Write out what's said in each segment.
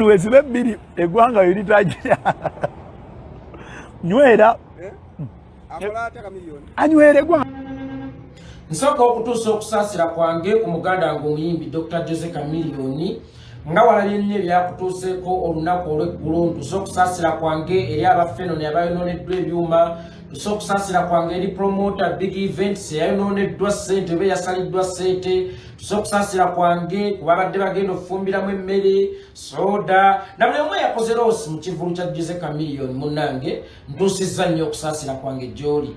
luwezi bebbiri eggwanga yolitagira nywera anywere gwa nsoko okutuusa okusaasira kwange ku muganda ngo omuyimbi Dr. Jose Chameleone nga walabye nnyo ebyakutuuseeko olunaku olw'eggulo ntuusa okusaasira kwange eri abafenoni abayononeddwa ebyuma ntuusa okusaasira kwange eri promoter big events eyayononeddwa ssente oba eyasaliddwa ssente ntuusa okusaasira kwange ku babadde bagenda okufumbiramu emmere soda na buli omu yakoze loosi mu kivulu kya Jose Chameleone munnange ntuusizza nnyo okusaasira kwange gy'oli.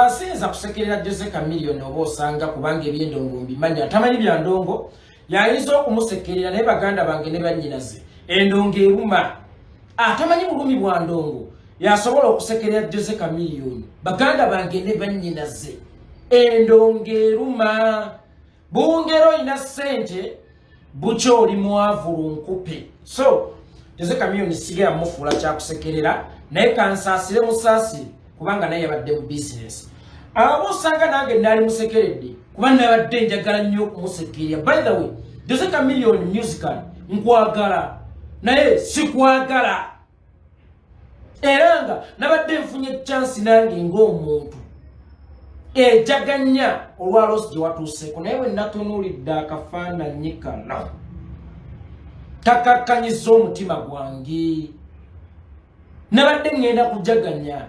Siyinza kusekerera Jose Chameleone oba osanga kubanga ebyendongo mbimanyi atamanyi bya ndongo yayinza okumusekerera naye baganda bange ne bannyinaze endongo eruma atamanyi bulumi bwa ndongo yasobola okusekerera Jose Chameleone baganda bange ne bannyinaze endongo eruma bungero ina ssente bucho oli mwavu lunkupe so Jose Chameleone sigera mufuula kyakusekerera naye kansaasire musaasire kubanga naye yabadde mu business abo sanga nange nali musekeredde kubanga nabadde njagala nnyo okumusekerera. By the way Jose Chameleone musical nkwagala naye sikwagala eranga nabadde nfunye chance nange ng'omuntu ejaganya olwalosi gye watuuseeko naye we natunuulidde akafaananyi kano kakakkanyiza omutima gwange nabadde ngenda kujaganya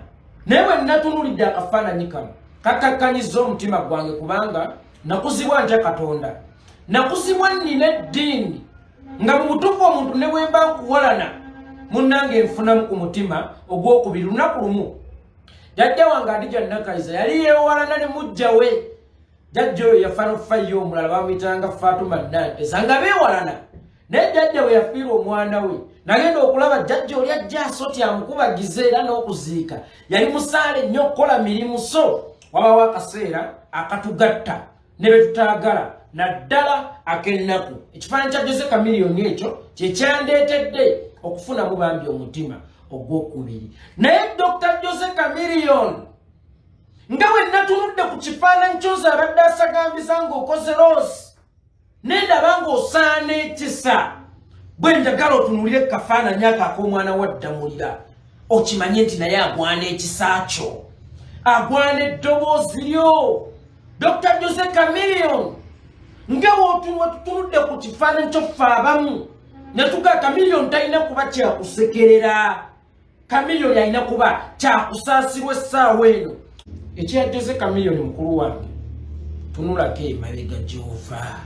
naye we natunuulidde akafaananyi kano kakakkanyiza omutima gwange kubanga nakuzibwa ntya Katonda nakuzibwa nnina eddiini nga mu butuufu omuntu ne bwe mba nkuwalana munnange nfunamu ku mutima ogwokubiri lunaku lumu jjajja wange Adija Nakaiza yali yeewalana ne Mujje we jjajja oyo yafaana fayyo omulala bamuyitanga Fatuma Nantesa nga beewalana naye jjajja we yafiirwa omwana we nagenda okulaba jjajja oli ajja asoti amukubagize era n'okuziika yali musaale nnyo okukola mirimu so wabawo akaseera akatugatta ne be tutaagala naddala ak'ennaku ekifaananyi kya Jose Chameleone ekyo kyekyandeetedde okufunamu bambi omutima ogwokubiri naye Dr. Jose Chameleone nga bwe natunudde ku kifaananyi kyoza abadde asagambisa ng'okoze loosi nendaba ng'osaana ekisa bwe njagala otunuulire kafaananyi ako ak'omwana wa Ddamulira okimanye nti naye agwana ekisa kyo agwana eddoboozi lyo Dr. Jose Chameleone nga wetutunudde ku kifaananyi kyoffe abamu ne tugaa Chameleone talina kuba kyakusekerera Chameleone alina kuba kyakusaasirwa essaawa eno ekya Jose Chameleone mukulu wange tunulako emabega gy'ova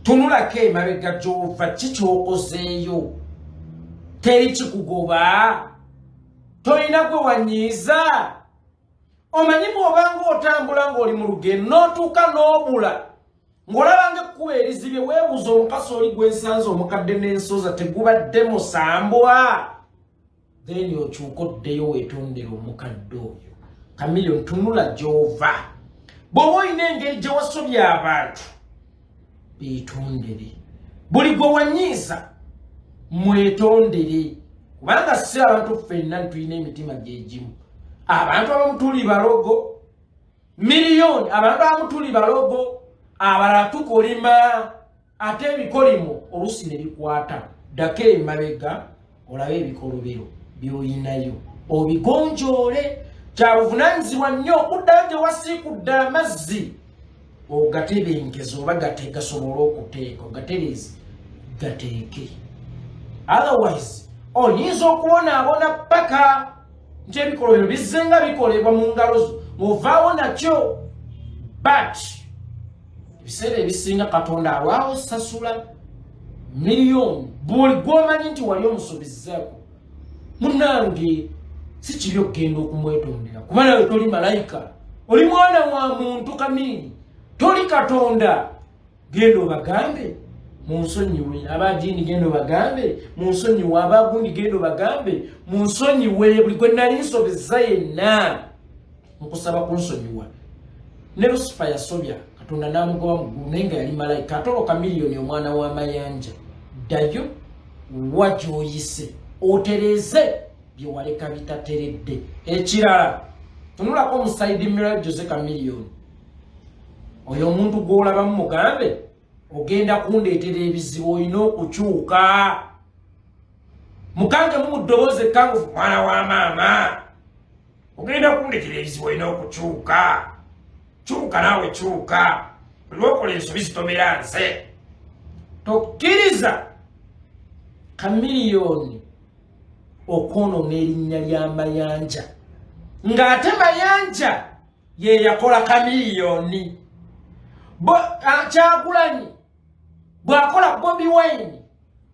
tunulako emabega gy'ova kikyokozeeyo teri kikugoba tolina gwe wanyiiza omanyi bw'obanga otambula ng'oli mu lugendo n'otuuka n'obula ng'olabanga ekkuba erizibye weebuuza omukasi oli gwensanze omukadde n'ensoza tegubadde musambwa then okyuka oddeyo weetondera omukadde oyo Chameleone tunula gy'ova bw'oba olina engeri gye wasobya abantu beetondere buli gwe wanyiiza mwetondere kubanga si abantu ffenna tulina emitima gyegimu abantu abamu tuli balogo miliyoni abantu abamu tuli balogo abalala tukolima ate ebikolimo oluusi ne bikwata ddako emabega olabe ebikolobero by'olinayo obigonjoole kya buvunaanyizibwa nnyo okuddayo gye wasiikudde amazzi ogatebengeza oba gasobola okuteeka ogatereze gateeke otherwise oyinza okubonaabona paka nti ebikolobero bizze nga bikolebwa mu ngalo zo ovaawo nakyo but ebiseera ebisinga Katonda alwawo sasula miliyoni buli gw'omanyi nti wali omusobezzaako munnange si kibi okugenda okumwetondera kuba nawe toli malayika oli mwana wa muntu kamini toli Katonda genda obagambe munsonyiwe abajiini genda obagambe munsonyiwe abagundi genda obagambe munsonyiwe buli gwe nali nsobezza yenna nkusaba kunsonyiwa ne Lucifer yasobya Katonda n'amugoba mu ggulu naye nga yali malayika atoloka Chameleone omwana w'amayanja ddayo wagyoyise otereze bye waleka bitateredde ekirala tunulako omusaidi mirror Jose Chameleone oyo omuntu gw'olabamu mugambe ogenda kundeetera ebizibu olina okukyuka mukange mu ddoboozi ekkangufu mwana wa maama ogenda kundeetera ebizibu olina okukyuka kyuka naawe kyuka olwokola ensobi zitomera nze tokkiriza Kamiliyoni okwonoona erinnya lya Mayanja ng'ate Mayanja ye yakola Kamiliyoni Kyagulanyi bw'akola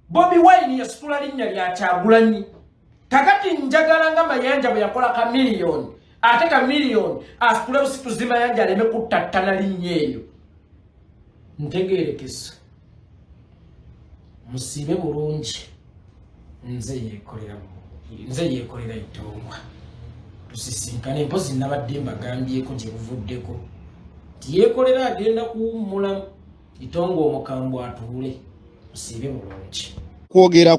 Bobi Wine yasitula linnya lya Kyagulanyi kakati njagala nga Mayanja bwe yakola Kamiliyoni ate Kamiliyoni asitule busituzi Mayanja aleme kuttattana linnya eyo ntegeerekesa musibe bulungi nze yeekolera Itongwa tusisinkane mpozi nabadde mbagambyeko gye buvuddeko tiyeekolera agenda kuwummula Itongwa omukambwe atuule musibe bulungi kwogera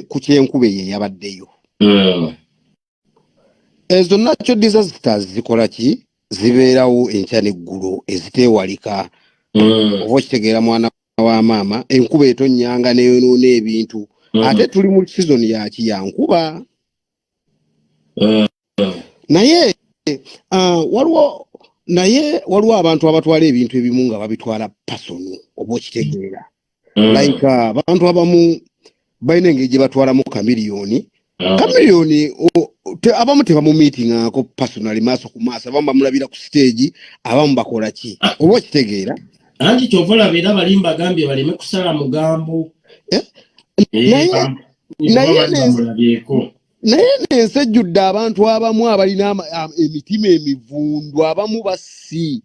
ku kyenkuba ye yabaddeyo ezo natural disasters zikola ki zibeerawo enkya n'eggulo eziteewalika oba okitegeera mwana wa maama enkuba etonnyanga neyonoona ebintu ate tuli mu season ya nkuba naye waliwo abantu abatwala ebintu ebimu nga babitwala pasono oba okitegeera like abantu abamu balina engeri gye batwalamu Kamiliyoni abamu tebamumiitingako personally maaso ku maaso abamu bamulabira ku stage abamu bakola ki oba okitegeera anti kyovola beera balimba bagambye baleme kusala mugambo naye n'ensi ejjudde abantu abamu abalina emitima emivundu abamu basi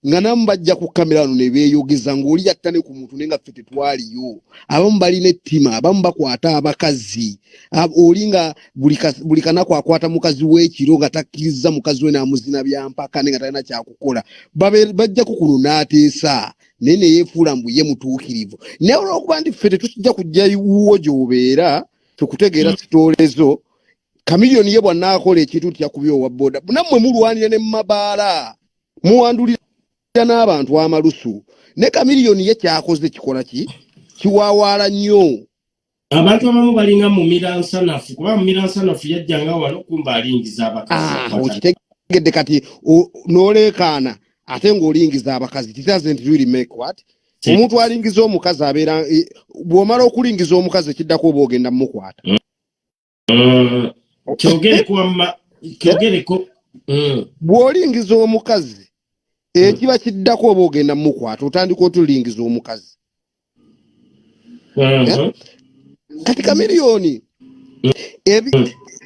nga namu bajja ku kamera wano ne beeyogeza ng'oli yatta ne ku muntu naye nga ffe tetwaliyo abamu balina ettima abamu bakwata abakazi oli nga buli kanaku akwata mukazi w'ekiro nga takkiriza mukazi we n'amuzina byampaka ne nga talina kyakukola bajja kukuno n'ateesa naye ne yeefuula mbu ye mutuukirivu naye olw'okuba nti ffe tetujja kujja wuwo gy'obeera tukutegeera sitoolezo Kamiliyoni ye bw'anaakola ekintu tyakubya owa boda nammwe mulwanira ne mumabaala muwandulira n'abantu amalusu ne Kamiliyoni ye kyakoze kikola ki kiwaawaala nnyo abantu abamu balinga mu miransanafu kuba mu miransanafu yajjanga wano kumba alingiza abakazi okitegedde kati n'oleekaana ate ng'olingiza abakazi it doesn't really make what omuntu alingiza omukazi abeera bw'omala okulingiza omukazi ekiddako oba ogenda mumukwata kyogereko bw'olingiza omukazi ekiba kiddako oba ogenda mumukwata otandika otulingiza omukazi kati Kamiliyoni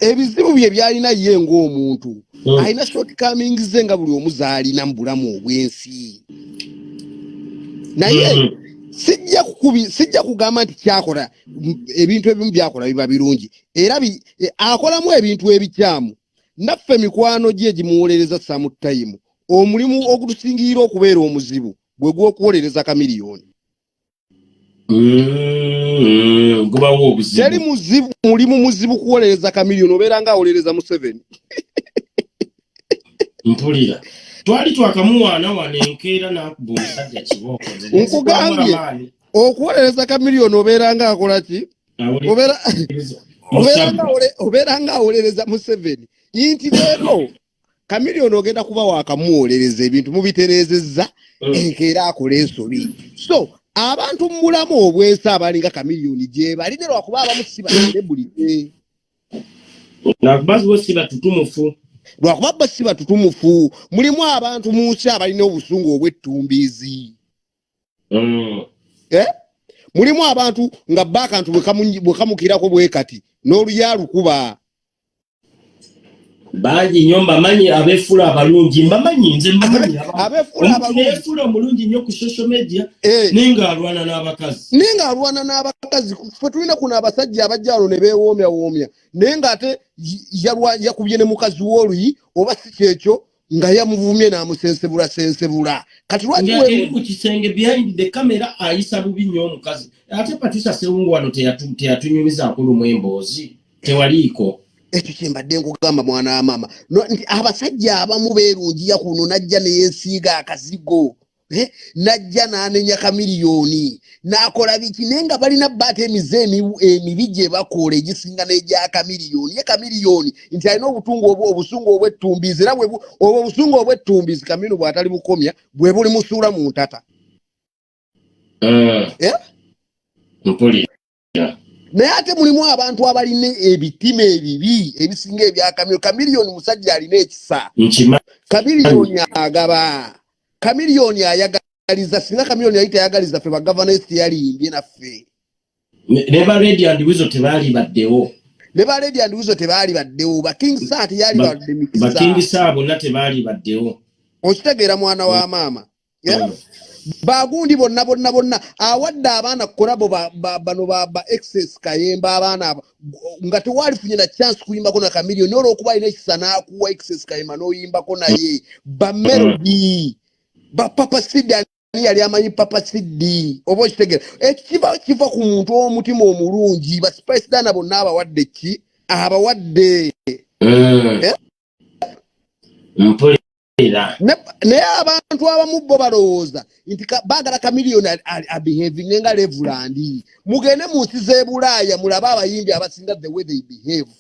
ebizibu bye byalina ye ng'omuntu alina shortcomings nga buli omu zaalina mu bulamu obw'ensi naye sijja kugamba nti kyakola ebintu ebimu byakola biba birungi era akolamu ebintu ebikyamu naffe mikwano gye gimuwolereza samutayimu omulimu ogutusingiira okubeera omuzibu gwe gw'okuwolereza Kamiliyoni gubawo obuzibu teri mulimu muzibu kuwolereza Kamiliyoni obeera nga awolereza Museveni mpulira twali twakamuwaana wano enkeera n'akuba omusajja kibooko nkugambye okuwolereza Kamiliyoni obeera nga akola ki obeera nga awolereza Museveni nti leero Kamiliyoni ogenda kuba wakamuwolereza ebintu mubitereezezza enkeera akola ensobi so abantu mu bulamu obw'ensi abalinga Kamiliyoni gye balina lwakuba abamu si baselebrity nakuba bo si batutumufu lwakuba bo si batutumufu mulimu abantu mu nsi abalina obusungu obw'ettumbiizi mulimu abantu nga baakantu bwe kamukirako bwe kati n'oluya lukuba bangi nnyo mbamanyi abeefula abalungi mbamanyi nze mbamanyi abeefula omulungi nnyo ku social media nenga alwana n'abakazi ffe tulina kuno abasajja abajja wano ne beewoomyawoomya naye ng'ate yakubye ne mukazi w'oluyi oba si kyekyo nga yamuvumye n'amusensebula kati lwaki mu kisenge behind the camera ayisa bubi nnyo omukazi ate Patricia Sewungu wano teyatunyumizaako lumu emboozi tewaliiko ekyo kyembadde nkugamba mwana wa maama nti abasajja abamu beerungiya kuno najja ne yeesiiga akazigo najja n'anenya kamiliyoni n'akola biki naye nga balina baata emize emibi gye bakola egisinga n'egya kamiliyoni ye kamiliyoni nti alina obusungu obwettumbiizi era obwo obusungu obwettumbiizi kamino bw'atali bukomya bwe buli musuula mu ntata naye ate mulimu abantu abalina ebitima ebibi ebisinga ebya kamiliyoni musajja alina ekisa kamiliyoni agaba kamiliyoni ayagaliza singa kamiliyoni yali tayagaliza ffe bagavana teyayimbye naffe ne ba Lady and Wizo tebaali baddewo ba King Saa teyali badde mikisa ba King Saa bonna tebaali baddewo okitegeera mwana wa maama bagundi bonna awadde abaana kolabo bano ba excess kayemba abaana nga tewalifunye na chance kuyimbako na kamiliyoni olw'okuba alina ekisa n'akuwa excess kayemba n'oyimbako naye ba Melody ba Papa Sidi yali amanyi Papa Sidi oba okitegeera kiva ku muntu w'omutima omulungi ba Spice Dana bonna abawadde ki abawadde naye abantu abamu bo balowooza nti baagala kamiliyoni abehaving nga Levuland mugende mu nsi z'e Bulaaya mulabe abayimbi abasinga the way they behave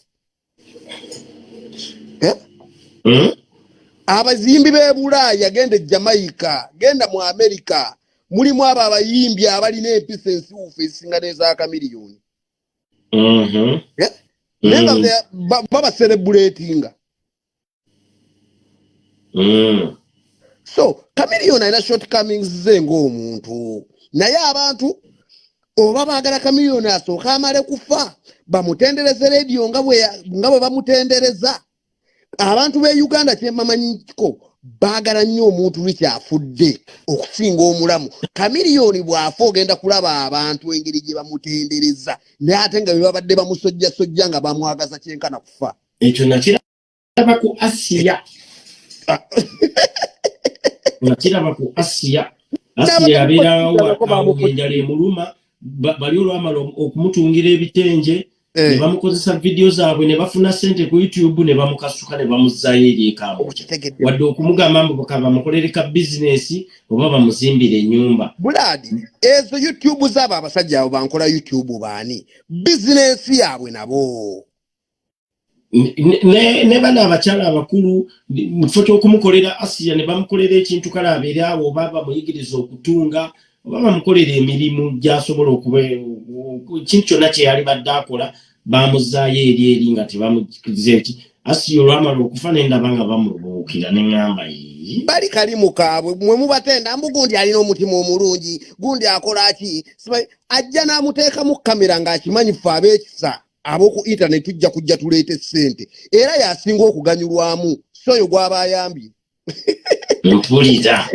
abazimbi b'e Bulaaya genda e Jamaica genda mu America mulimu abo abayimbi abalina empisa ensiwufu ezisinga n'eza kamiliyoni naye nga babaselebuletinga so kamiliyoni alina shortcomings ze ng'omuntu naye abantu oba baagala kamiliyoni asooka amale kufa bamutendereze rediyo nga bwe bamutendereza abantu b'e Uganda kyemamanyiko baagala nnyo omuntu lwekyafudde okusinga omulamu kamiliyoni bw'afa ogenda kulaba abantu engeri gye bamutendereza naye ate nga bwe babadde bamusojjasojja nga bamwagaza kyenkana kufa ekyo nakiraba ku Asiya nakiraba ku Asiya abeerawo enjala emuluma bali olwamala okumutungira ebitenje ne bamukozesa vidiyo zaabwe ne bafuna sente ku YouTube ne bamukasuka ne bamuzaayo eri ekambo wadde okumugamba mbu bamukolere ka bizinesi oba bamuzimbire ennyumba Buladi ezo YouTube zaabo abasajja abo bankola YouTube baani bizinesi yaabwe nabo ne bana abakyala abakulu mufoto okumukolera Asiya ne bamukolera ekintu kale abeere awo oba bamuyigiriza okutunga oba bamukolera emirimu gy'asobola okuba ekintu kyonna kye yali badde akola bamuzaayo eri nga tebamukiriza eki Asiya olwamala okufa n'endaba nga bamubuukira n'eŋŋamba bali kalimu kaabwe mwe mubatenda mbu gundi alina omutima omulungi gundi akola ki ajja n'amuteekamu kamera ng'akimanyi ffe ab'ekisa ab'oku internet tujja kujja tuleete ssente era yasinga okuganyulwamu soyo gw'aba ayambye mpulira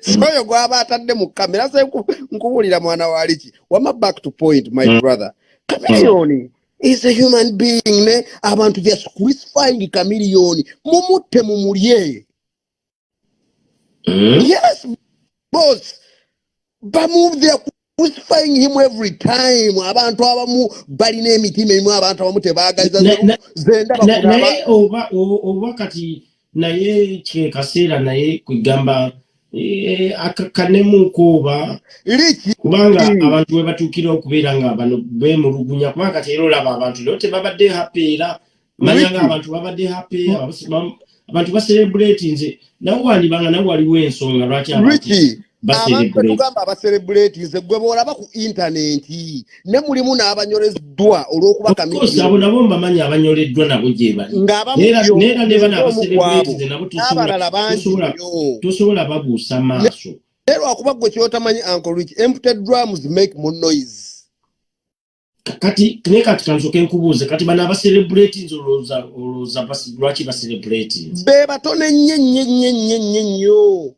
soyo gw'aba atadde mu kamera se nkubuulira mwana waliki wama back to point my brother kamiliyoni is a human being ne abantu just crucifying kamiliyoni mumutte mumulye yes boss bamove their crucifying him every time abantu abamu balina emitima emimu abantu abamu tebaagaliza zenda naye oba kati naye kyekaseera naye kwegamba akakanemu oba kubanga abantu bwe batuukira okubeera nga bano beemulugunya kubanga kati era olaba abantu lero tebabadde happy era manya nga abantu babadde happy abantu baserebrate nze nawe wandibanga nawe waliwo ensonga lwaki abantu tugamba abacelebrates gwe boolaba ku intaneti ne mulimu n'abanyoleddwa olw'okuba kamiliyoni abo nabo mbamanyi abanyoleddwa nabo gye bali neera ne bano abacelebrates nabo tosobola babuusa maaso naye lwakuba gwe kyotamanyi Uncle Rich empty drums make more noise kati naye kati kansoke nkubuuze kati bano abacelebrates olowooza lwaki bacelebrates be batone nnyo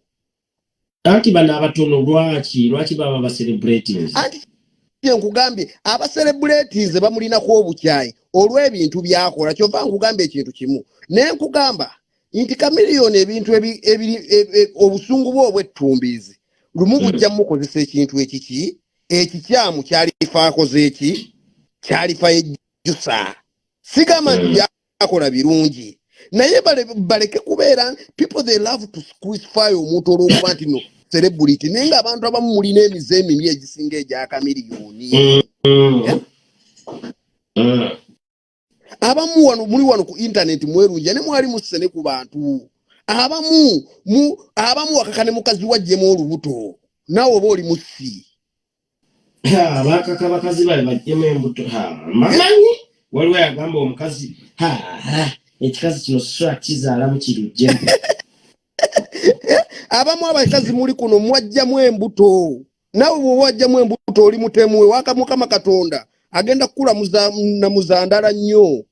anti bano abatono lwaki baba bacelebrating anti nkugambye abacelebrating bamulinako obukyayi olw'ebintu byakola kyova nkugambye ekintu kimu naye nkugamba nti kamiliyoni ebintu obusungu bwe obwettumbiizi lumu bujja mukozesa ekintu ekikyamu kyalifa akoze eki kyalifa ejjusa sigamba nti byakola birungi naye baleke kubeera people they love to crucify omuntu olw'okuba nti no celebrity nenga abantu abamu mulina emize emimye egisinga egyaka miliyoni. Abamu wano muli wano ku internet mwerunja ne mwali musene ku bantu. Abamu wakakane mukazi wajjemu olubuto nawe oba oli musi. Abakaka bakazi bali bajjemu embuto mamanyi waliwo yagamba omukazi ekikazi kino swa kizaala mu kirujje. Abamu abakazi muli kuno mwajjamu embuto nawe bw'owajjamu embuto oli mutemwe waka Mukama Katonda agenda kukula na muzandala nnyo.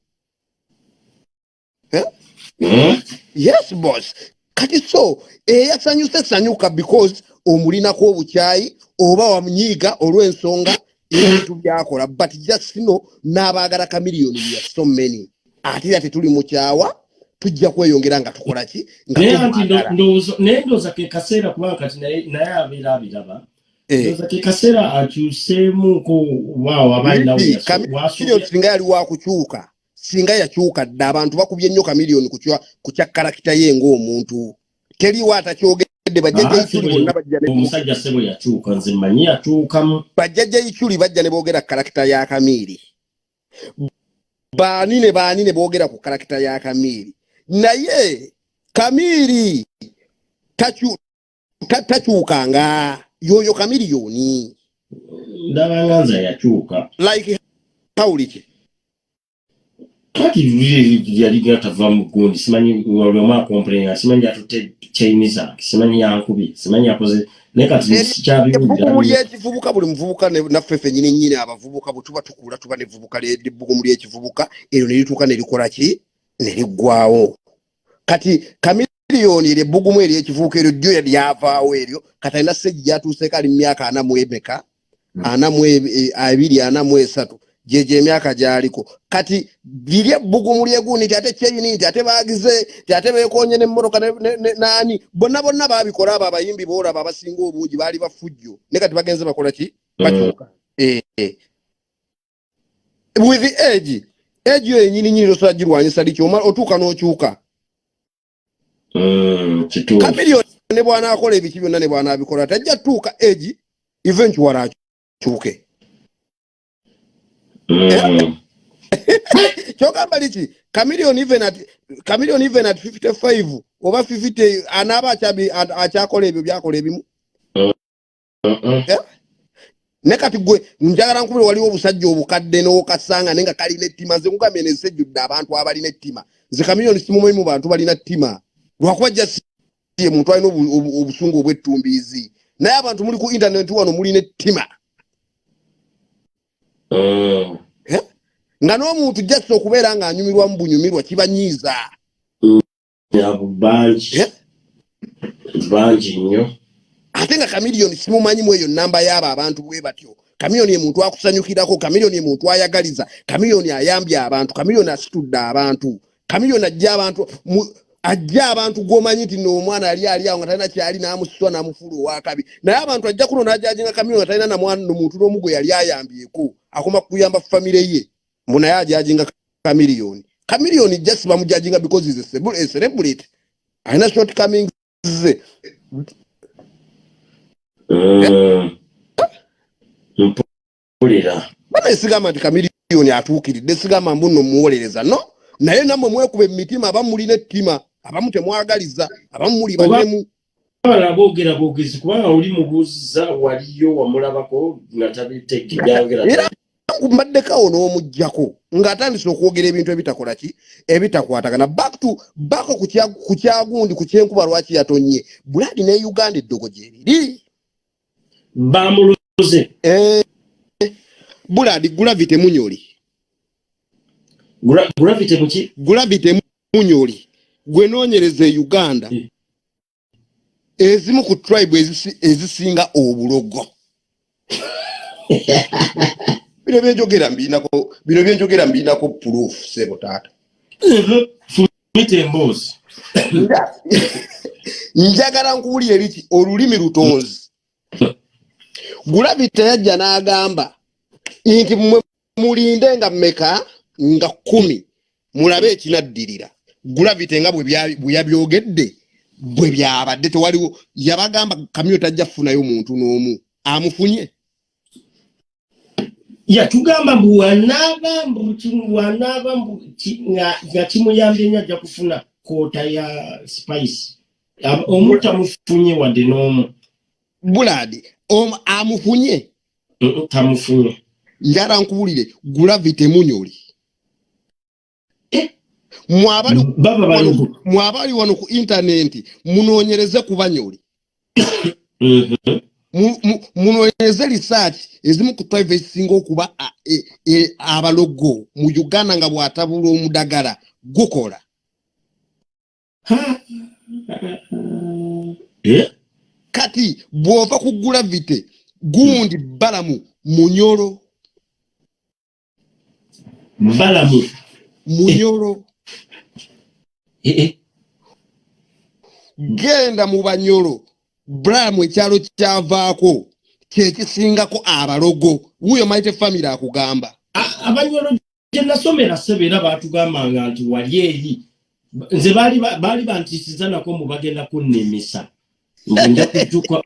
Yes boss. Kati so eyasanyuse sanyuka because omulinako obukyayi oba wamunyiiga olw'ensonga ebintu byakola but just n'abaagala kamiliyoni ya so many. Ate tetuli mu kyawa tujja kweyongera nga tukola ki nendoza ke kaseera kubanga kati naye abeera abiraba ndoza ke kaseera akyuseemuko waawo abalina singa yali wakukyuka singa yakyuka dda abantu bakubye nnyo kamiliyoni ku kya karakita ye ng'omuntu teriwo atakyogedde bajjajja Ichuli bonna bajja omusajja sebo yakyuka nze mmanyi yakyukamu bajjajja Ichuli bajja ne boogera karakita ya Kamiri baani ne boogera ku karakita ya Kamiri naye Kamiri takyukanga yoyo kamiliyoni ndabanga nze yakyuka like hawuliki kati yali gatava mu gundi simanyi olwoma complain simanyi atutte Chinese simanyi yankubi simanyi akoze nekati sikyabiwulira muli ekivubuka buli muvubuka naffe fenyini nnyini abavubuka bwe tuba tukula tuba ne vubuka lebbugu muli ekivubuka eryo ne lituuka ne likola ki ne liggwawo kati kamiliyoni lebbugumu eri ekivubuka eryo ddyo lyavaawo eryo kati alina sejji gyatuuseeko ali mu myaka 40 43 jeje emyaka gyaliko kati lirye bbugumu lyegundi nti ate kyeyini nti ate baagize nti ate beekonye n'emmoroka naani bonna baabikola abo abayimbi boolaba abasinga obungi baali bafujjo ne kati bagenze bakola ki bakyuka with the age yo yenyini osobola girwanyisa liki otuuka n'okyuka kamiliyoni ne bw'anaakola ebiki byonna ne bw'anaabikola tajja tuuka age eventually akyuke. Kyogamba liki kamiliyoni even at 55 oba 50 anaaba akyakola ebyo byakola ebimu ne kati gwe njagala nkubire waliwo obusajja obukadde n'okasanga nenga kalina ettima nze nkugambye nensejjudde abantu abalina ettima nze kamiliyoni simumanyi mu bantu balina ttima lwakuba jasiye muntu alina obusungu obw'ettumbiizi naye abantu muli ku internet wano mulina ettima nga n'omuntu jassa okubeera nga anyumirwa mu bunyumirwa kibanyiiza bangi nnyo ate nga kamiliyoni simumanyimu eyo namba y'abo abantu bwe batyo. Kamiliyoni muntu akusanyukirako, kamiliyoni muntu ayagaliza, kamiliyoni ayambye abantu, kamiliyoni asitudde abantu, kamiliyoni ajja abantu gwomanyi nti n'omwana ali awo nga talina kyali n'amusitwa n'amufuula owakabi naye abantu ajja kuno n'ajajinga kamiliyoni talina na mwana n'omuntu n'omu gwe yali ayambyeko akoma kuyamba famire ye mbu naye ajajinga kamiliyoni. Kamiliyoni just bamujajinga because he's a celebrity. Alina shortcomings ze. Bana sigama nti kamiliyoni atuukiridde sigama mbu nno muwolereza no naye namwe mwekube mitima abamulina ettima abamu temwagaliza abamu muli banemu boogera boogezi kubanga oli mubuuza waliyo wamulabako nga tabiteke byagera mbaddekawo n'omuggyako ng'atandise okwogera ebintu ebitakola ki ebitakwatagana back ku kyagundi ku kyenkuba lwaki yatonye Buladi ne Uganda eddogo gyeriri bamuluze Buladi Gravity Munyoli Gravity muki Gravity Munyoli gwe noonyereza Uganda ezimu ku tribe ezisinga obulogo bino byenjogera mbinako proof sebo taata mitembozi njagala nkuwulire liki olulimi lutonzi Gravity yajja n'agamba nti mulinde nga mmeka nga 10 mulabe ekinaddirira Gravity nga bwe yabyogedde bwe byabadde tewaliwo yabagamba kamyo tajja kufunayo muntu n'omu amufunye ya tugamba mbu wanaba nga kimuyambye nnyo ajja kufuna koota ya spice omuntu amufunye wadde n'omu buladi amufunye tamufunye njala nkubulire gravity munyoli mwabali wano ku internet munoonyereze ku banyoli munoonyereze research ezimu ku privacy singa okuba abalogo mu Uganda nga bw'atabula omudagala gukola kati bw'ova ku gravity gundi balamu munyolo genda mu banyolo balamu ekyalo kyavaako kyekisingako abalogo wuyo maite family akugamba abanyolo gye nasomera sebeera baatugambanga nti wali eri nze baali bantisiza nako mu bagenda kunnemesa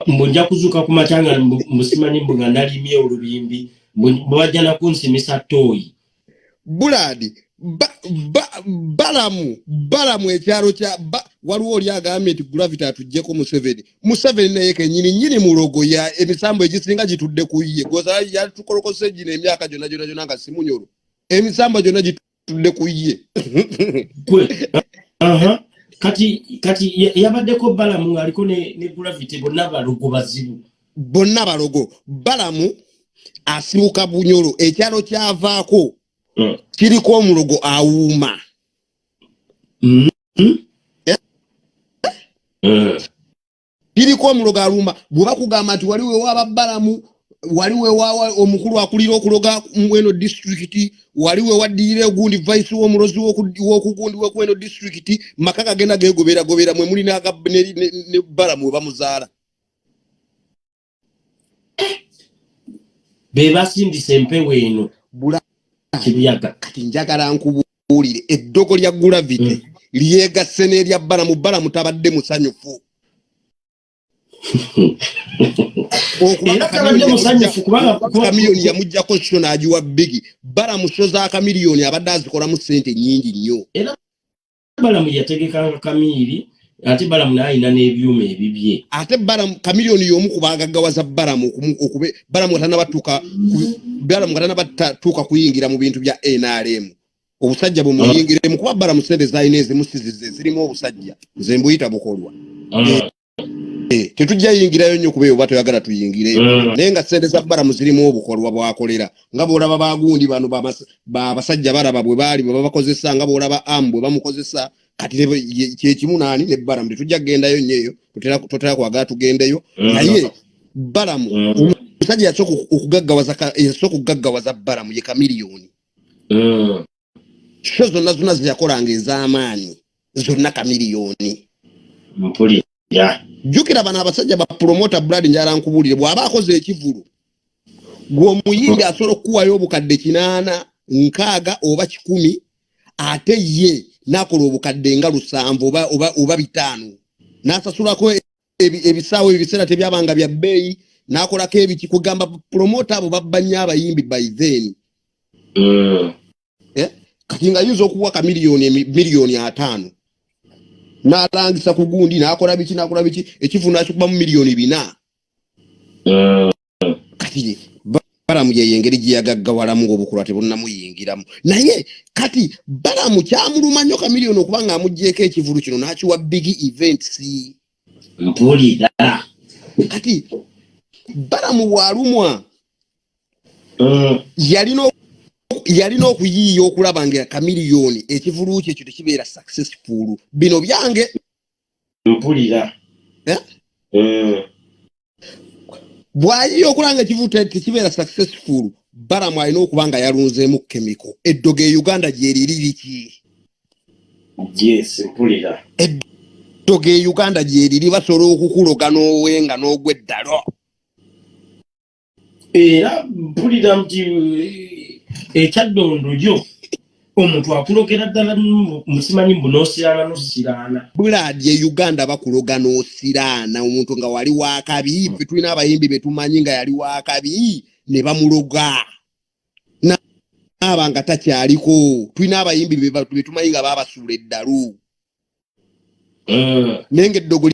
mbunja kuzuka ku matanga musimanyi mbu nga nalimye olubimbi bwajja nakunsimisa tooyi buladi balamu ekyalo kya waliwo oli agambye nti gravity atuggyeko Museveni naye kenyini mulogo ya emisambo egisinga gitudde ku ye goza yatukolokose gino emyaka gyonna nga simunyolo emisambo gyonna gitudde ku ye kati yabaddeko balamu ng'aliko ne gravity bonna balogo balamu asibuka bunyolo ekyalo kyavaako kiriko omulogo awuuma kiriko omulogo awuuma bwe bakugamba nti waliwo ewaba balamu waliwo ewawa omukulu akulira okuloga mweno district waliwo ewaddirira ogundi vice w'omulozi w'okugundi w'okweno district maka gagenda gegobera mwe muli ne balamu we bamuzaala be basindisa empewo eno kibuyaga kati njagala nkubuulire eddogo lya gravity lyegasse n'erya balamu tabadde musanyufu kamiliyoni yamuggyako so n'agiwa bigi balamu so za kamiliyoni abadde azikolamu ssente nnyingi nnyo era balamu yategekanga kamiri ate balamu n'alina n'ebyuma ebibye ate balamu kamiliyoni y'omu ku bagaggawaza balamu okube balamu gatanabatuuka kuyingira mu bintu bya NRM obusajja bumuyingiremu kuba balamu ssente zalina ezimusizize zirimu obusajja nze mbuyita bukolwa tetujja yingirayo nnyo kubeeyo oba toyagala tuyingireyo naye nga ssente za balamu zirimu obukolwa bwakolera nga bw'olaba bagundi bano basajja balaba bwe baali bwe babakozesa nga bw'olaba amu bwe bamukozesa kati kyekimu naani ne balamu tetujja kugendayo nnyo eyo totera kwagala tugendeyo naye balamu omusajja yasooka okugaggawaza balamu ye kamiliyoni so zonna zeyakolanga ez'amaanyi zonna kamiliyoni jjukira bano abasajja bapromota brad njala nkubulire bw'aba akoze ekivulu gw'omuyimbi asobola okukuwayo obukadde 8 6 oba 10 ate ye nakola obukadde nga 7 oba 5 n'asasulako ebisaawo ebiseera tebyabanga bya bbeeyi n'akolako ebiki kugamba promota abo babba nnyo abayimbi by then kati nga yinza okuwa kamiliyoni miliyoni 5 n'alangisa ku gundi n'akola biki ekivulu n'akikuba mu miliyoni 4 kati balamu yeyengeri giyagaggawalamu ng'obukulwa tebunamuyingiramu naye kati balamu kyamuluma nnyo kamiliyoni okuba ng'amuggyeko ekivulu kino n'akiwa big events mpulira kati balamu bw'alumwa yalina okuyiiya okulaba nga kamiliyoni ekivulu kye ekyo tekibeera successful bino byange mpulira bw'ayiiya okulanga ekivulu tekibeera successful balamu alina okuba nga yalunzeemu kemiko eddogo e Uganda gyeriri liki mpulira eddogo e Uganda gyeriri basobola okukuloga n'owenga n'ogweddalo era mpulira nti ekyaddondo gyo omuntu akulogera ddala musimanyi mbunosirana nosirana Buladi ye Uganda bakuloga n'osiraana omuntu nga wali wakabi ffe tulina abayimbi betumanyi nga yali wakabi ne bamuloga n'abanga takyaliko tulina abayimbi betumanyi nga babasuula eddalu naye nga eddogo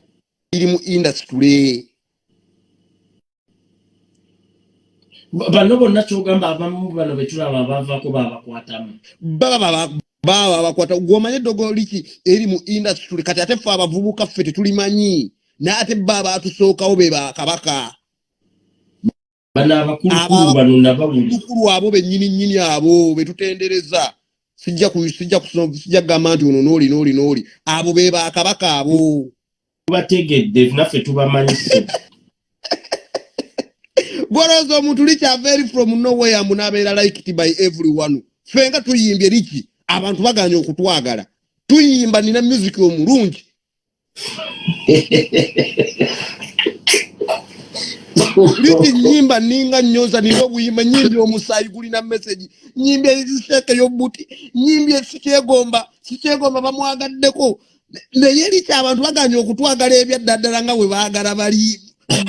liri mu industry bano bonna kyogamba abamu bano betulaba bavaako babakwatamu baba bakwata gwomanye eddogo liki eri mu industry kati ate ffe abavubuka ffe tetulimanyi naye ate baba atusookawo be bakabaka bano abakulukulu bano nabawulukulu abo bennyini abo betutendereza sijja kugamba nti ono nooli abo be bakabaka abo tubategedde naffe tubamanyise Gorozo omuntu licha very from nowhere munabeera liked by everyone. Fenga tuyimbye liki abantu baganya okutwagala. Tuyimba nina music omulungi. Liki nyimba ninga nyoza nindo buyimba nyimbi omusayi gulina message. Nyimbi eziseke yobuti. Nyimbi sikyegomba bamwagaddeko. Naye licha abantu baganya okutwagala ebyaddadala nga bwe baagala bali.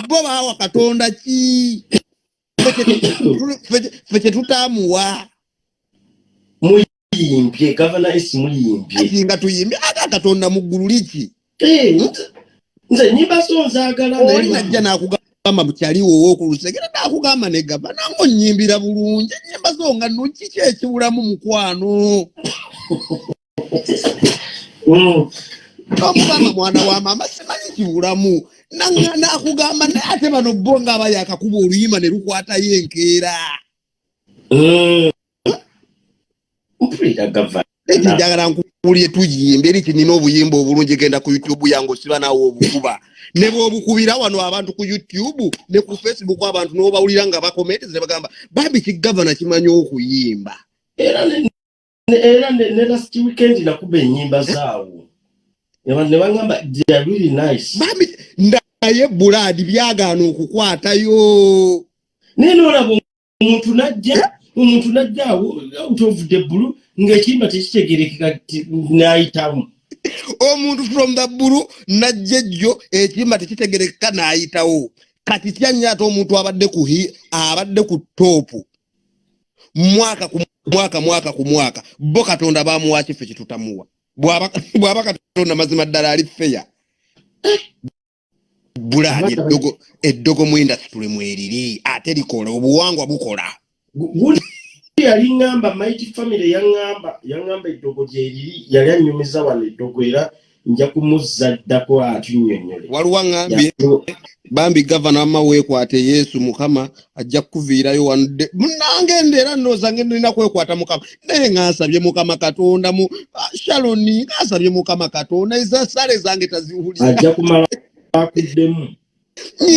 Bo bawa Katonda ki feke tutamuwa muyimbye gavana isi muyimbye nga tuyimbye ate Katonda muggulu liki nze nyimba sonzaagala oli najja nakugamba mukyaliwo ow'okulusegera nakugamba ne gavana ng'onnyimbira bulungi nyimba zo nga nno kiki ekibulamu mukwano okugamba mwana wa mama simanyi kibulamu nakugamba naye ate bano bo nga abayakakuba oluyima ne lukwatayo enkeera njagala nkubuulye tuyimbe eri kinina obuyimba obulungi genda ku YouTube yange osiba nawe obukuba ne bw'obukubira wano abantu ku YouTube ne ku Facebook abantu n'obawulira nga bakomenti ne bagamba bambi kigavana kimanyi okuyimba era ne last weekend nakuba ennyimba zaawo ne bangamba they are really nice bambi ndaye buladi byagaana okukwatayo neno olaba omuntu najja out of the blue ng'ekiyimba tekitegerekeka n'ayitamu omuntu from the blue najja ejjo ekiyimba tekitegerekeka n'ayitawo kati kyanya ate omuntu abadde ku topu mwaka ku mwaka bo Katonda bamuwa kiffe kitutamuwa bw'aba Katonda mazima ddala ali feya buladi eddogo mu industry mweriri ate likola obuwangwa bukola yali ngamba mighty family yangamba eddogo gyeriri yali anyumiza wano eddogo era nja kumuzza ddako atunnyonnyole waliwo ngambye bambi gavana wamma weekwate Yesu Mukama ajja kukuviirayo wano munange ndeera nnooza ngenina kwekwata Mukama naye ng'asabye Mukama Katonda mu Shaloni ng'asabye Mukama Katonda ezasale zange taziwulira ajja kumala akuddemu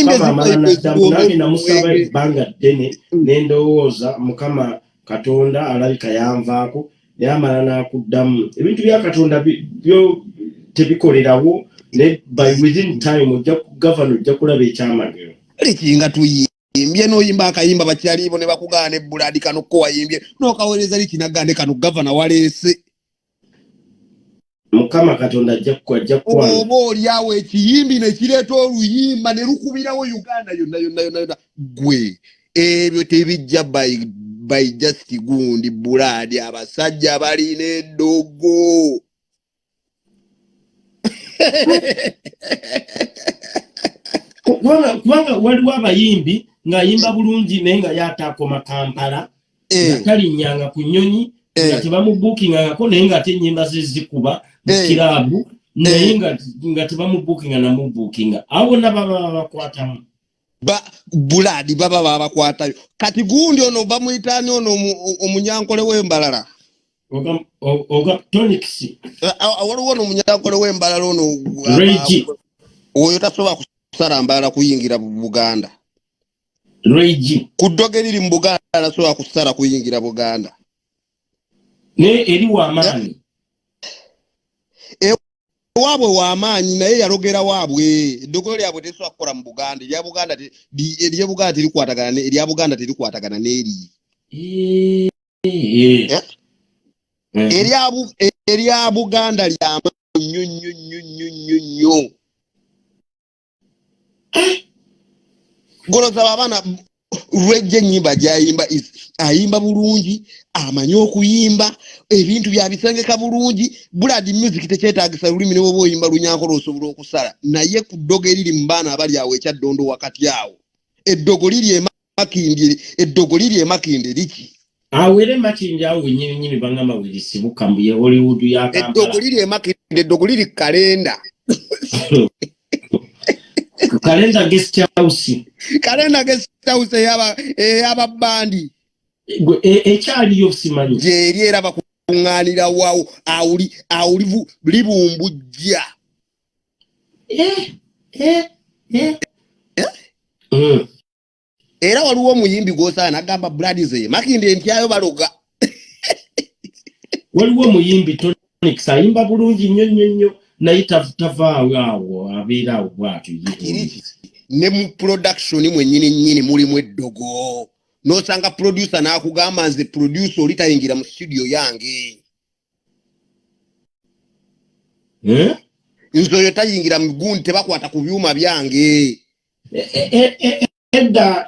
nange namusaba ebbanga ddene nendowooza Mukama Katonda alabika yanvaako naye amala n'akuddamu ebintu bya Katonda byo tebikolerawo ne by within time gavana ojja kulaba ekyamagero likinga tuyimbye n'oyimba akayimba bakyalibo ne bakugaana ebbuladi kano ko wayimbye n'okaweereza likinagande kano gavana waleese Mukama Katonda ajja kukwana oba oliawo ekiyimbi ne kireeta oluyimba ne lukubirawo Uganda yonna gwe ebyo tebijja by just gundi buladi abasajja balina eddogo kubanga waliwo abayimbi ng'ayimba bulungi naye nga yaataakoma Kampala nga talinnyanga ku nnyonyi nga tebamubuukingangako naye nga ate ennyimba ze zikuba mu kiraabu naye nga tebamubuukinga namubuukinga abo bonna baba babakwatamu buladi baba babakwatayo kati gundi ono bamuyitaani ono omunyankole w'embalala Tonix waliwo ono omunyankole w'embalala ono oyo tasobola kusala mbalala kuyingira mu Buganda ku ddogo eriri mu Buganda tasobola kusala kuyingira Buganda ne eri w'amaanyi waabwe w'amaanyi naye yalogera waabwe eddogo lyabwe tesobola kukola mu Buganda erya Buganda terikwatagana n'eri erya Buganda lyama nnyo goloza abana lwejje ennyimba gyayimba ayimba bulungi amanyi okuyimba ebintu byabisengeka bulungi blood music tekyetaagisa lulimi ne bwoba oyimba Lunyankole osobola okusala naye ku ddogo eriri mu baana abali awo ekyaddondo wakati awo eddogo liri emakinde liki awere makinde awo nyinyi bangama wirisibuka mbuye Hollywood ya Kampala eddogo liri emakinde eddogo liri kalenda kalenda guest house eyaba bandi ekyali yobusimanyi gyeri era bakuŋŋaanira waawo awuli libumbujja era waliwo omuyimbi gw'osaana nagamba Bradize Makinde ntyayo baloga waliwo omuyimbi Tonics ayimba bulungi nnyo naye tavaawo awo abeera awo bwatyo ne mu production mwennyini mulimu eddogo n'osanga producer n'akugamba nze producer oli tayingira mu studio yange nze oyo tayingira mu gundi tebakwata ku byuma byange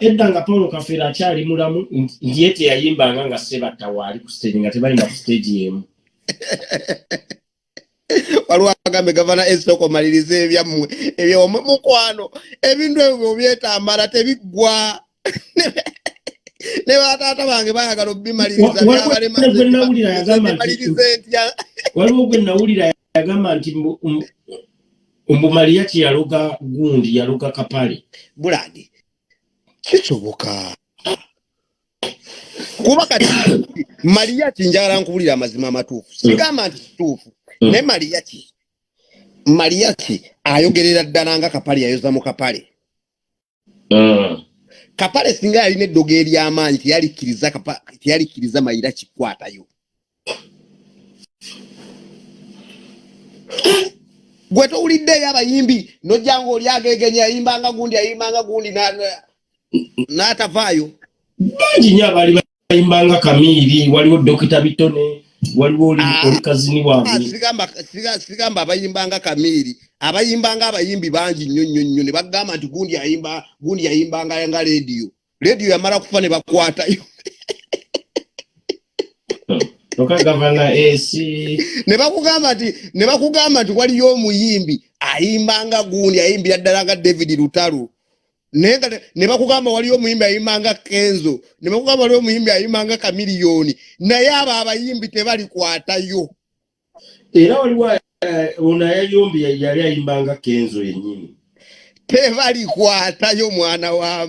edda nga Paulo Kafeera akyali mulamu ndiye teyayimbanga nga Sebatta waali ku stage nga tebalina ku stage yemu waliwo agambe gavana esoko malirize ebyammwe ebyomukwano ebintu ebyo byetambala tebiggwa ne bataata bange bayagala obimaliriza waliwo gwe nawulira yagamba nti Maria yaloga gundi yaloga kapale buladi kisoboka kuba kati Maria njagala nkubulira amazima amatuufu sigamba nti kituufu ne Maria ayogerera ddala nga kapale yayoza mu kapale kapale singa yalina eddogo ery'amaanyi teyalikkiriza Mayira kikwatayo gwe towuliddeyo abayimbi nojjanga oli agegenya ayimbanga gundi n'atavaayo bangi nnyo abaali bayimbanga Kamiiri waliwo Dokita Bitone waliwo oli kazini waabwe sigamba abayimbanga Kamiiri abayimbanga abayimbi bangi nnyo ne bagamba nti gundi yayimbanga nga rediyo yamala kufa ne bakwatayo okagavana ne bakugamba nti waliyo omuyimbi ayimbanga gundi ayimbira ddala nga David Lutalo ne bakugamba waliyo omuyimbi ayimbanga Kenzo ne bakugamba waliyo omuyimbi ayimbanga Kamiliyoni naye abo abayimbi tebalikwatayo era waliwo ono yayombi yali ayimbanga Kenzo yennyini tebalikwatayo mwana wa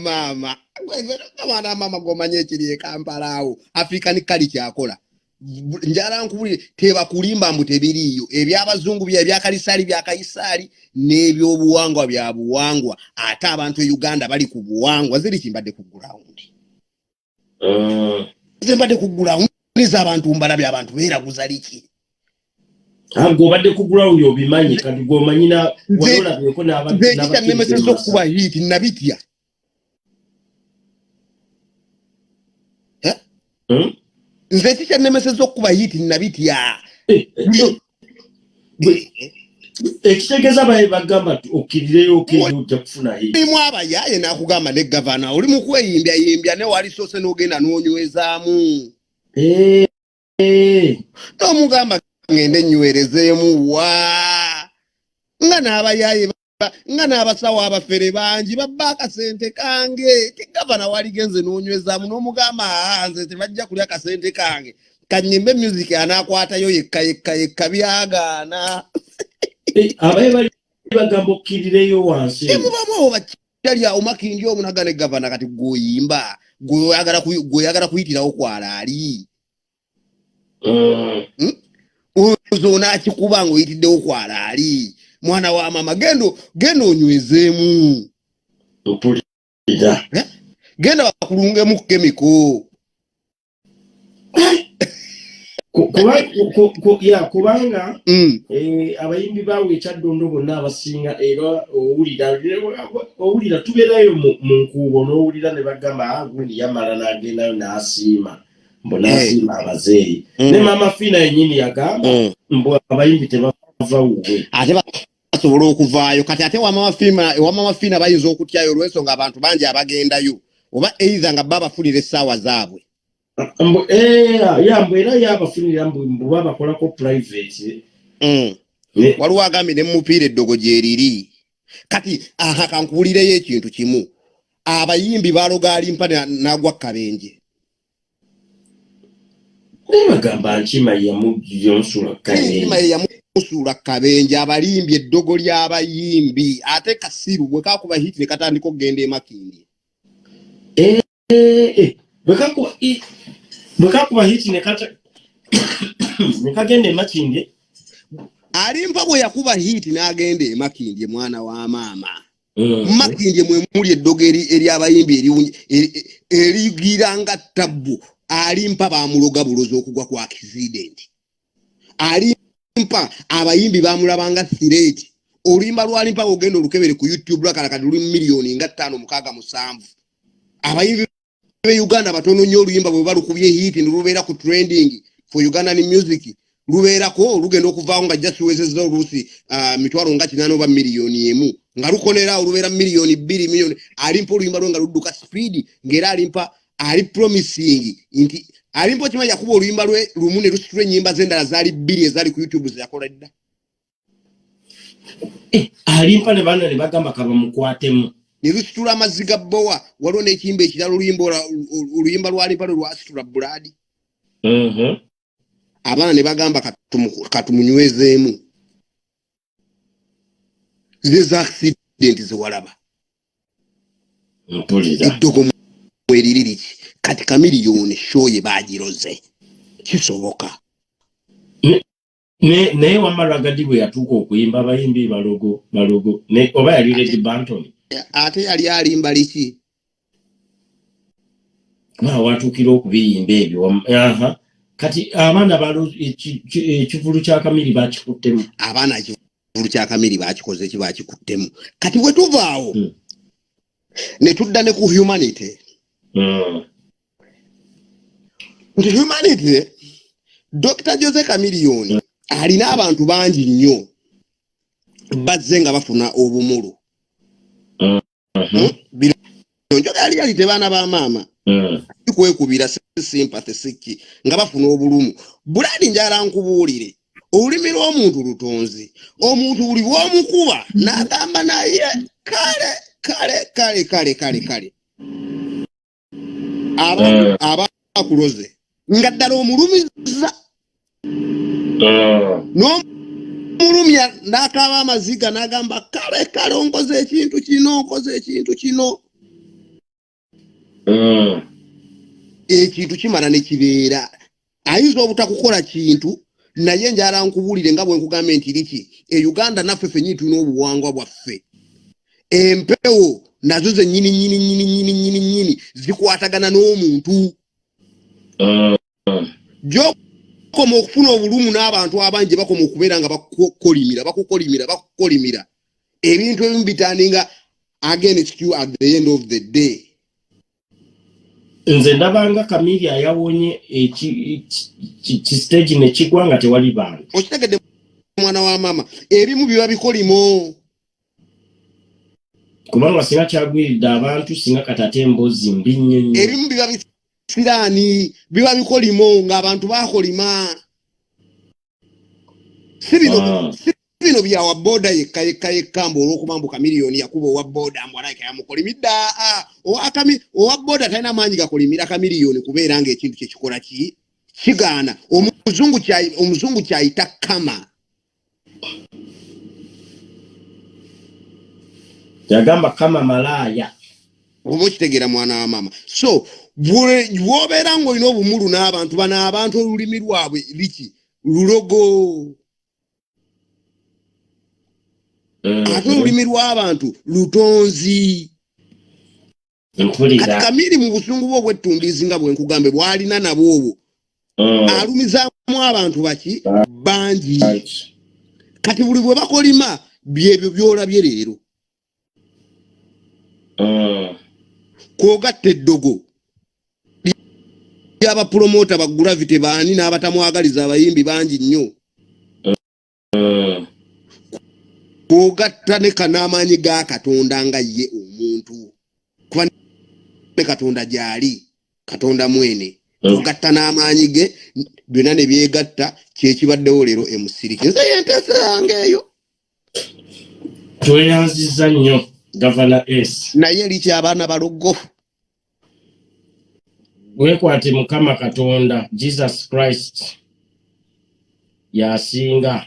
maama gomanye ekiri e Kampala awo African culture kyakola njala nkubulire tebakulimba mbu tebiriyo ebyabazungu ebyakalisaali byakayisaali n'ebyobuwangwa bya buwangwa ate abantu e Uganda bali ku buwangwa ziri kimbadde ku ground zimbadde ku ground z'abantu mbalabye abantu beeraguza liki obadde ku ground obimanyi kati gw'omanyina walolabyeko n'abanemeseza okuba hit nabitya nze kikyannemeseza okuba hit nabitya ekitegeeza baye bagamba okkirireyo ojja kufuna hit limu abayaaye n'akugamba ne gavana oli mu kweyimbyayimbya ne wali soose n'ogenda n'onywezaamu n'omugamba ngende nnywerezeemu wa nga n'abayaaye nga n'abasawo abafere bangi babba akasente kange gavana waligenze n'onywezaamu n'omugamba nze tebajja kulya kasente kange kanyimbe music anaakwatayo yekka byagaana abaye bali bagamba okkirireyo wansi mubamu abo bakyali awo Makindi omunaga ne gavana kati gwoyimba gweoyagala kuyitirawo kwalaali ozo nakikuba ng'oyitiddewo kwalaali mwana wa mama genda onywezeemu genda bakulungemu kemiko kubanga abayimbi baawe ekyaddondo bonna abasinga era owulira tubeerayo mu nkuubo n'owulira ne bagamba gundi yamala n'agendayo n'asiima mbona sima abazeyi ne mama fina yenyini yagamba mbo abayimbi tebava uwe ate basobola okuvaayo kati ate wa mama fina bayinza okutyayo olw'ensonga abantu bangi abagendayo oba either nga babafunira essaawa zaabwe yambo era yabafunira mbu babakolako private waliwo agambye ne mupiira eddogo gyeriri kati kankubulireyo ekintu kimu abayimbi baloga alimpa n'agwa kabenje bagamba nkima yamusula kabenje abalimbi eddogo ly'abayimbi ate kasiru bwe kakuba hiti ne katandika okugenda emakindi bwe kakuba hiti ne kagenda emakindi alimpa bwe yakuba hiti n'agenda emakindi mwana wa maama makindi mwe muli eddogo ery'abayimbi erigiranga tabbu alimpa bamuloga bulozi okugwa kwa accident alimpa abayimbi bamulabanga threat oluyimba lwalimpa ogenda olukebere ku YouTube lwakalakati luli milioni nga 5-6-7 abayimbi be Uganda batono nnyo oluyimba bwe balukubye hit nulubeera ku trending for Ugandan music lubeerako lugenda okuvaawo nga just wezezza oluusi mitwalo nga 8 oba milioni emu nga lukolera olubeera milioni 2 milioni alimpa oluyimba lwe nga ludduka speed ng'era alimpa ali promising nti alimpa kimanya kuba oluyimba lwe lumu ne lusitula ennyimba z'endala zaali 2 ezaali ku YouTube zeyakola dda alimpa ne bana ne bagamba kaba mukwatemu ne lusitula amazzi ga bbowa waliwo n'ekiyimba ekirala oluyimba lwalimpa lwe lwasitula buladi abaana ne bagamba katumunywezeemu zeza accident zewalaba eddogo mweririki kati kamiliyoni shoye bagiroze kisoboka naye Wamalaga bwe yatuuka okuyimba abayimbi balogo oba yali Lady Banton ate yali alimba liki watuukira okubiyimba ebyo kati abaana ekivulu kya Kamiri bakikuttemu abaana ekivulu kya Kamiri bakikoze ki bakikuttemu kati bwe tuvaawo ne tudda ne ku humanity nti humanity Dr. Jose Chameleone alina abantu bangi nnyo bazze nga bafuna obumulu bino njoga yali tebaana ba maama kwekubira sympathy siki nga bafuna obulumu buladi njala nkubuulire olulimi lw'omuntu lutonzi omuntu buli bw'omukuba n'agamba naye kale abakuloze nga ddala omulumiza n'omulumya n'akaaba amaziga n'agamba kale onkoze ekintu kino ekintu kimala ne kibeera ayinza obutakukola kintu naye njala nkubuulire nga bwe nkugambye nti liki Uganda naffe ffennyini tulina obuwangwa bwaffe empewo nazo zennyini zikwatagana n'omuntu gyokoma okufuna obulumu n'abantu abangi bakoma okubeera nga bakukolimira ebintu ebimu bitandinga against you at the end of the day. Nze ndabanga Kamiri ayawonye stage ne kigwa nga tewali bantu okitegedde mwana wa mama ebimu biba bikolimo kubanga singa kyagwiridde abantu singa katate embozi mbi nnyo ebimu biba bisiraani biba bikolimo ng'abantu bakolima sibino byawa boda yekka mbu olw'okuba mbu Chameleone yakuba owa boda mbwalaika yamukolimidda owa boda talina maanyi gakolimira Chameleone kubeera ng'ekintu kyekikola kigaana omuzungu kyayita kama yagamba kama malaya oba okitegeera mwana wa mama so bw'obeera ng'olina obumulu n'abantu bano abantu olulimi lwabwe liki lulogo ate olulimi lw'abantu lutonzi kati Kamiri mu busungu bwe obwettundiizi nga bwe nkugambe bw'alina nabwo obwo alumizaamu abantu baki bangi kati buli bwe bakolima byebyo byolabye leero kwogatta eddogo aba promoter ba gravity bani n'abatamwagaliza abayimbi bangi nnyo kugatta ne kanamanyi ga Katonda nga ye omuntu kuba ne Katonda jali Katonda mwene kugatta n'amanyi ge byonna ne byegatta kyekibaddewo leero emusiriki nze yentesa ngeyo tweyanziza nnyo Governor S naye licha abaana balogo wekwate Mukama Katonda Jesus Christ yasinga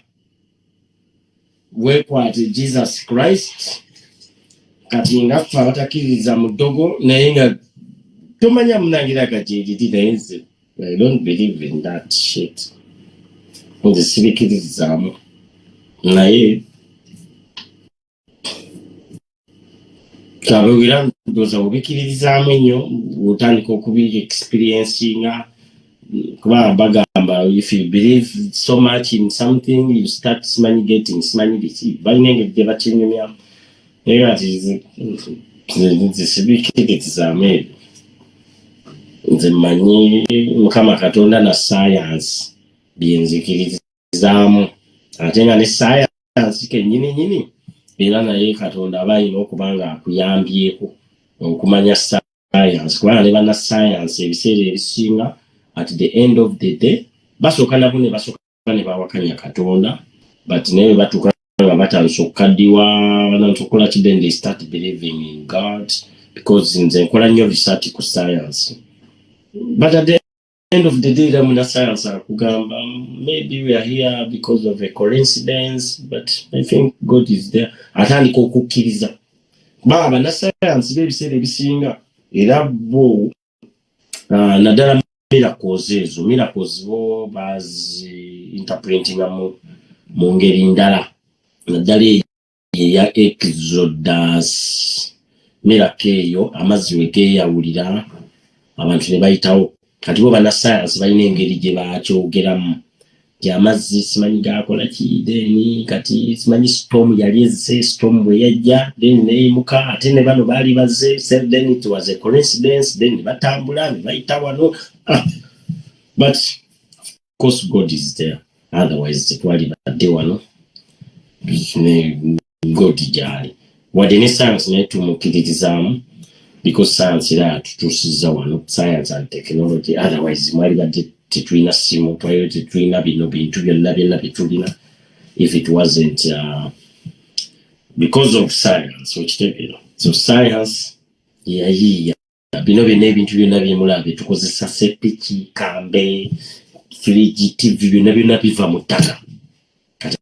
wekwate Jesus Christ kati nga ffe abatakiriza mu ddogo naye nga tomanya munangira kajiriti naye nze I don't believe in that shit nze sibikiririzaamu naye kabewira ndoza ubikiririzaamu ennyo otandika okubi experiencinga kuba bagamba if you believe so much in something you start simanyi getting simanyi biki balina engeri gye bakinyumyamu naye ati nze sibikiririzaamu ebyo nze mmanyi Mukama Katonda na science byenzikiririzaamu ate nga ne science kennyini era naye Katonda aba alina okuba nga akuyambyeko okumanya science kubanga ne banna science ebiseera ebisinga at the end of the day basooka nabo ne basooka ne bawakanya Katonda but naye batuuka nga batandise okukaddiwa banandise okukola ki then they start believing in God because nze nkola nnyo research ku science but at the end of the day the muna science akugamba maybe we are here because of a coincidence but I think God is there atandika okukkiriza baba na science bebiseera ebisinga era bo naddala miracles bo bazi interpretinga mu ngeri ndala naddala ya Exodus miracle eyo amazzi wegeyawulira abantu ne bayitawo kati bo bana science balina engeri gye bakyogeramu amazzi simanyi gakola ki then kati simanyi storm yali ezise storm bwe yajja then neyimuka ate ne bano baali bazze then it was a coincidence then ne batambula ne bayita wano but of course God is there otherwise tetwali badde wano God gyali wadde ne science naye tumukiririzaamu because science era tutuusiza wano science and technology otherwise mwali badde tetulina simu twayo tetulina bino bintu byonna byetulina if it wasn't because of science okitegera so science yayiiya bino byonna ebintu byonna byemulaba byetukozesa sepiki kambe fridge tv byonna biva mu ttaka kati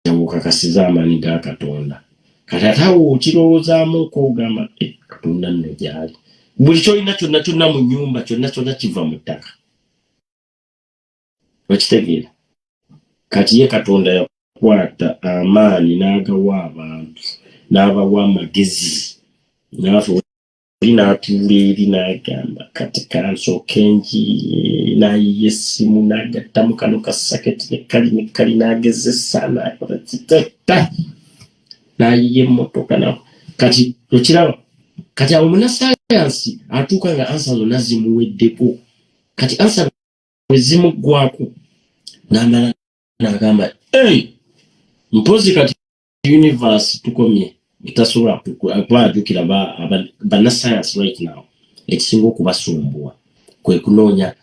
awokakasiza amaanyi ga Katonda kati atawo okirowoozaamu okugamba Katonda nno gyali buli kyolina kyonna mu nnyumba kyonna kiva mu ttaka okitegeera kati ye Katonda yakwata amaanyi n'agawa abantu n'abawa amagezi n'afa n'atuula eri n'agamba kati kansooke ngi n'ayiya essimu n'agattamu kano ka saketi ne kali n'agezesa n'akola kitetta n'ayiya emmotoka kati okiraba kati awo munnasayansi atuuka nga ansa zonna zimuweddeko kati ansa bwe zimuggwako n'amala n'agamba mpozi kati universe tukomye itasobola kwajukira bannasayansi right now ekisinga okubasumbuwa kwe kunoonya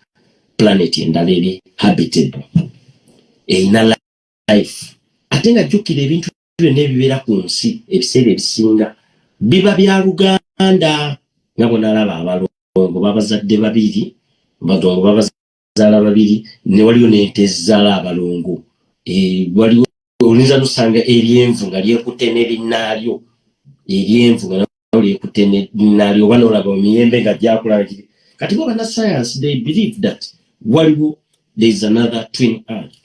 planet endala eri habitable eyina life ate nga jjukira ebintu byonna ebibeera ku nsi ebiseera ebisinga biba bya Luganda nga bw'onalaba abalongo babazadde babiri badongo babazaala babiri ne waliwo n'ente ezizaala abalongo waliwo olinza nosanga eryenvu nga lyekutte n'erinnaalyo eryenvu nga nalyo lyekutte n'erinnaalyo oba n'olaba emiyembe nga gyakula kati bo bannasayansi they believe that waliwo there is another twin earth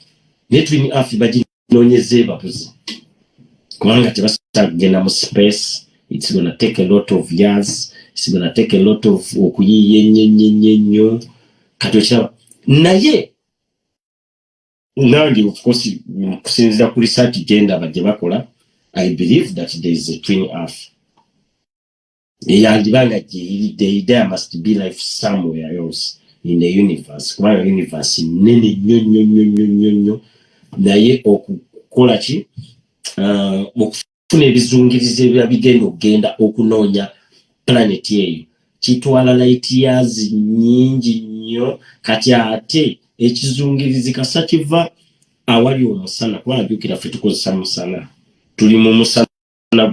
ne twin earth baginoonyeza ebabuzi kubanga tebasobola kugenda mu space it's gonna take a lot of years it's gonna take a lot of okuyiiya ennyo kati okiraba naye nange of course kusinziira ku research gyendaba gye bakola I believe that there is a twin earth yandibanga gyeri there must be life somewhere else in the universe kubanga universe nene nnyo naye okukola ki okufuna ebizungirize ebya bigenda okugenda okunoonya planet eyo kitwala light years nyingi nnyo kati ate ekizungirizi kasa kiva awali omusana kubanga jjukira ffe tukozesa musana tuli mu musana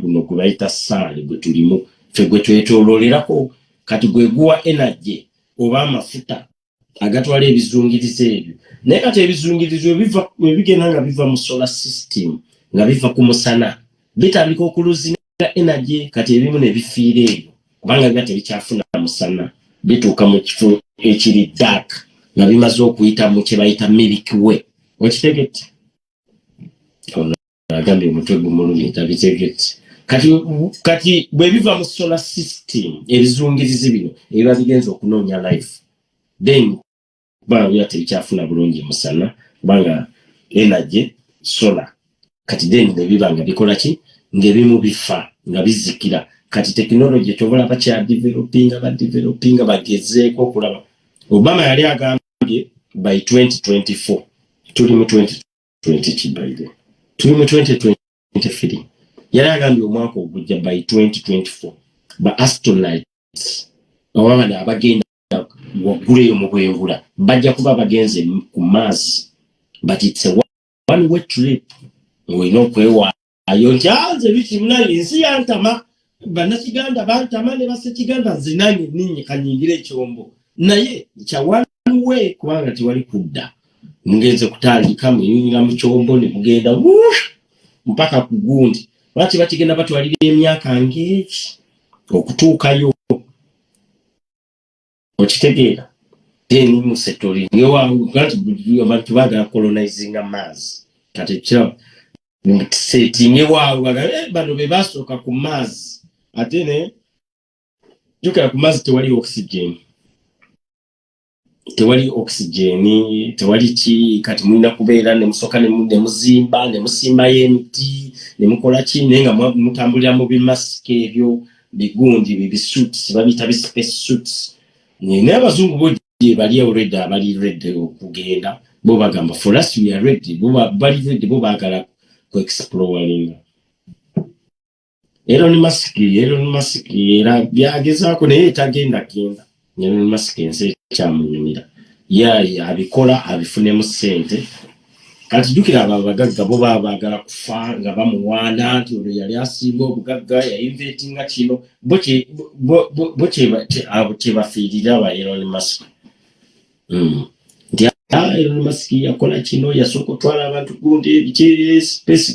guno gwe bayita saali gwe tulimu ffe gwe twetoloolerako kati gwe guwa energy oba amafuta agatwala ebizungirize ebyo naye kati ebizungirizo bigenda nga biva mu solar system nga biva ku musana bitandika okuluzinga energy kati ebimu ne bifiira ebyo kubanga biba tebikyafuna musana bituuka mu kifo ekiri dark nga bimaze okuyita mu kye bayita Milky Way okitegete ono agambye omutwe gumulumi tabitegete kati bwe biva mu solar system ebizungirizi bino ebiba bigenza okunoonya life then kubanga biba tebikyafuna bulungi musana kubanga energy solar kati then ne biba nga bikola ki ng'ebimu bifa nga bizikira kati technology kyobola badevelopinga bagezeeko okulaba Obama yali agambye by 2024 tuli mu 2020 kibaide tuli mu 2023 yali agambye omwaka ogujja by 2024 ba astronauts abana abagenda waggulu eyo mu bwengula bajja kuba bagenze ku Mars but it's a one way trip ng'olina okwewaayo nti nze bikimunani ensi yantama bannakiganda bantama ne bassekiganda nze nange ninnyikanyingira ekyombo naye kya one way kubanga tewali kudda mugenze kutandika muyingira mu kyombo ne mugenda mpaka ku gundi lwaki bakigenda batwalira emyaka ng'eki okutuukayo okitegeera then musetori abantu baagala colonizinga Mars kati kyo setting ewawe bano be basooka ku Mars ate ne jukira ku Mars tewali oxygen tewali ki kati mulina kubeera ne musooka ne muzimba ne musimbayo emiti ne mukola ki naye nga mutambulira mu bimasike ebyo bigundi bisuits babiyita bi space suits naye abazungu bojje bali already abali ready okugenda bo bagamba for us we are ready bo bali ready bo baagala ku exploring Elon Musk era byagezaako naye tagenda genda Elon Musk ense kyamunyumira yali abikola abifunemu ssente kati jjukira abagagga bo baagala kufa nga bamuwaana nti olwo yali asinga obugagga yainvetinga kino bo kyebafiirira aba Elon Musk nti Elon Musk yakola kino yasooka otwala abantu gundi ebiki space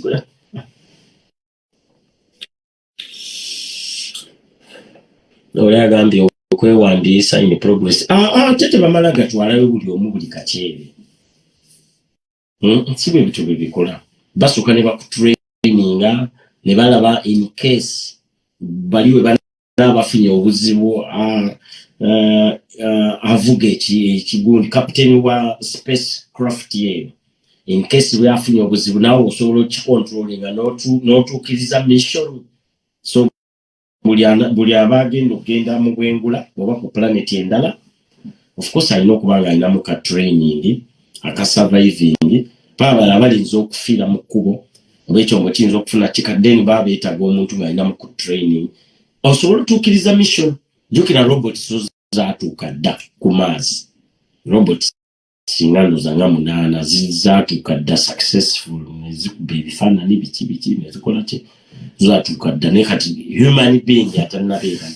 oli agambye okwewandiisa in progress tete bamala gatwalayo buli omu buli kakyere si bwe bityo bwe bikola basooka ne bakutraininga ne balaba in case baliwe banabafunye obuzibu avuga ekigundi kapiteni wa spacecraft yeyo in case bwe afunye obuzibu nawe osobola okicontrolinga n'otuukiriza mission so buli abagenda okugenda mu bwengula oba ku planet endala of course alina okuba nga alinamu ka training aka surviving baabala balinza okufiira mu kkubo oba ekyombo kiyinza okufuna kikaddeni baba beetaaga omuntu ng'alinamu ku training osobola otuukiriza mission jjukira robots zaatuuka dda ku Mars robots singa ndoza nga 8 zaatuuka dda successful nezikuba ebifaananyi biki nezikola ki zaatuuka dda naye kati human being atanabeera